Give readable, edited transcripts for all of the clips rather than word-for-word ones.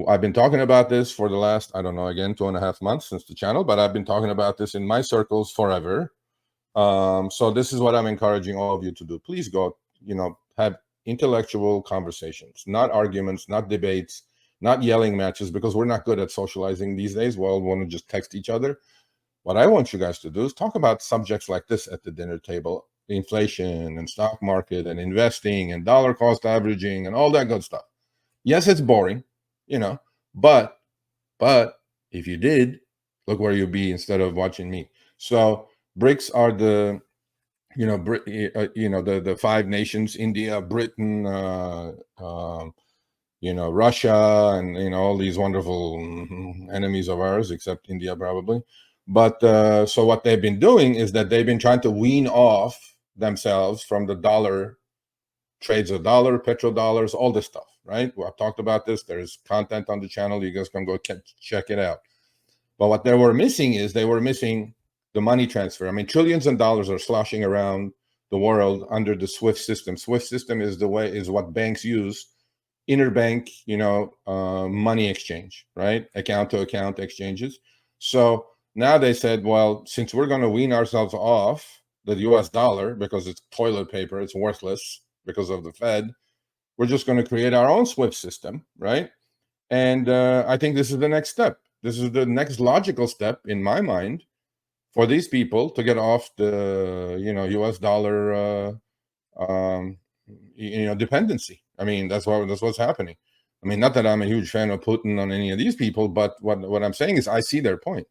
I've been talking about this for the last, I don't know, again, 2.5 months since the channel, but I've been talking about this in my circles forever. So this is what I'm encouraging all of you to do. Please go, have intellectual conversations, not arguments, not debates, not yelling matches, because we're not good at socializing these days. We all want to just text each other. What I want you guys to do is talk about subjects like this at the dinner table: inflation and stock market and investing and dollar cost averaging and all that good stuff. Yes, it's boring, but if you did, look where you'd be instead of watching me. So BRICS are the the 5 nations: India, Britain, Russia, and all these wonderful enemies of ours, except India probably. But so what they've been doing is that they've been trying to wean off themselves from the dollar trades of dollar, petrodollars, all this stuff, right? Well, I've talked about this. There's content on the channel. You guys can go check it out. But what they were missing is they were missing the money transfer. I mean, trillions of dollars are sloshing around the world under the SWIFT system. SWIFT system is what banks use, interbank, money exchange, right? Account to account exchanges. So now they said, well, since we're going to wean ourselves off the US dollar because it's toilet paper, it's worthless because of the Fed, we're just going to create our own SWIFT system, right? And I think this is the next step. This is the next logical step in my mind for these people to get off the US dollar dependency. I mean, that's what's happening. I mean, not that I'm a huge fan of Putin on any of these people, but what I'm saying is I see their point.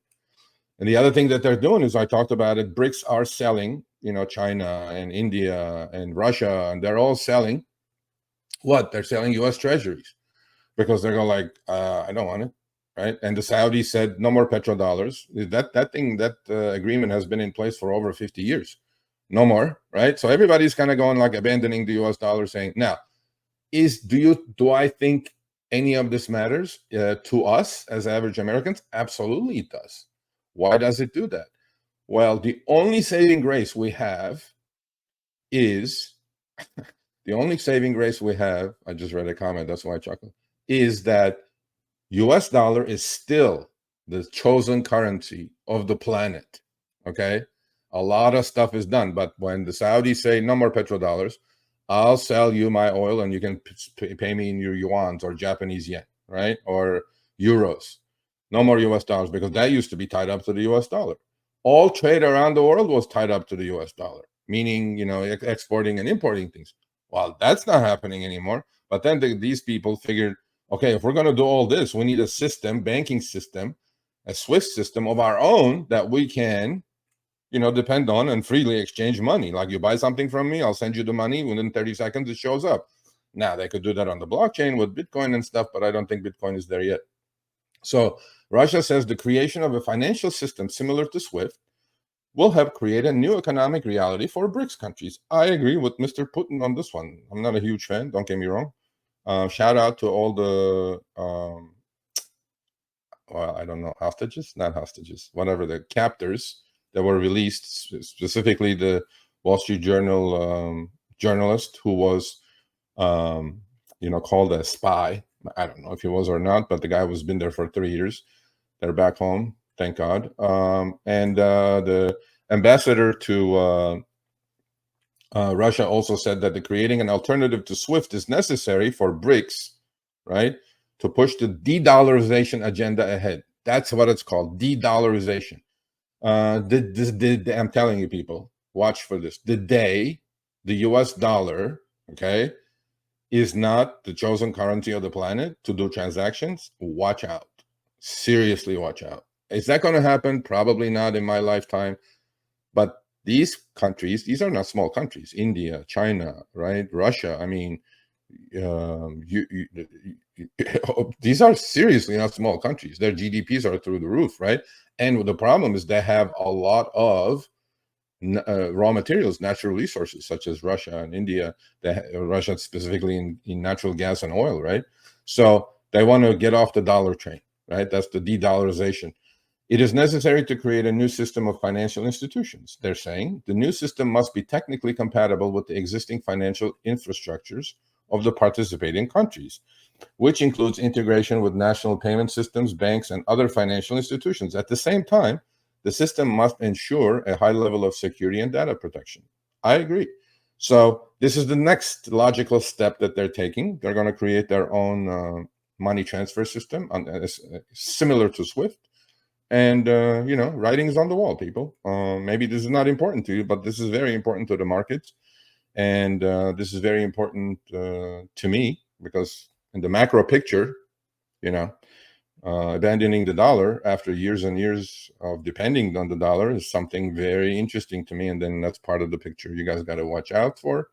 And the other thing that they're doing is, I talked about it, BRICS are selling, China and India and Russia, and they're all selling what? They're selling US treasuries, because they're going like, I don't want it, right? And the Saudis said no more petrodollars. That agreement has been in place for over 50 years. No more, right? So everybody's kind of going like abandoning the US dollar, saying, now, do I think any of this matters to us as average Americans? Absolutely it does. Why does it do that? Well, the only saving grace we have is the only saving grace we have, I just read a comment, that's why I chuckled, is that US dollar is still the chosen currency of the planet. Okay? A lot of stuff is done, but when the Saudis say no more petrodollars, I'll sell you my oil and you can pay me in your yuans or Japanese yen, right? Or euros. No more US dollars, because that used to be tied up to the US dollar. All trade around the world was tied up to the US dollar, meaning, exporting and importing things. Well, that's not happening anymore. But then these people figured, okay, if we're going to do all this, we need a system, banking system, a SWIFT system of our own that we can, depend on and freely exchange money. Like, you buy something from me, I'll send you the money. Within 30 seconds, it shows up. Now, they could do that on the blockchain with Bitcoin and stuff, but I don't think Bitcoin is there yet. So Russia says the creation of a financial system similar to SWIFT will help create a new economic reality for BRICS countries. I agree with Mr. Putin on this one. I'm not a huge fan, don't get me wrong. Shout out to all the, I don't know, whatever, the captors that were released, specifically the Wall Street Journal journalist who was, called a spy. I don't know if he was or not, but the guy was been there for 3 years. They're back home, thank God. And the ambassador to Russia also said that creating an alternative to SWIFT is necessary for BRICS, right, to push the de-dollarization agenda ahead. That's what it's called, de-dollarization. I'm telling you, people, watch for this. The US dollar, okay, is not the chosen currency of the planet to do transactions, watch out. Seriously, watch out. Is that going to happen? Probably not in my lifetime. But these countries, these are not small countries. India, China, right? Russia. I mean, these are seriously not small countries. Their GDPs are through the roof, right? And the problem is they have a lot of raw materials, natural resources, such as Russia and India, Russia specifically in natural gas and oil, right? So they want to get off the dollar train, right? That's the de-dollarization. It is necessary to create a new system of financial institutions. They're saying the new system must be technically compatible with the existing financial infrastructures of the participating countries. which includes integration with national payment systems, banks, and other financial institutions. At the same time, the system must ensure a high level of security and data protection. I agree. So this is the next logical step that they're taking. They're going to create their own money transfer system similar to SWIFT. And, writing's on the wall, people. Maybe this is not important to you, but this is very important to the markets. And this is very important to me, because in the macro picture, abandoning the dollar after years and years of depending on the dollar is something very interesting to me. And then that's part of the picture you guys got to watch out for.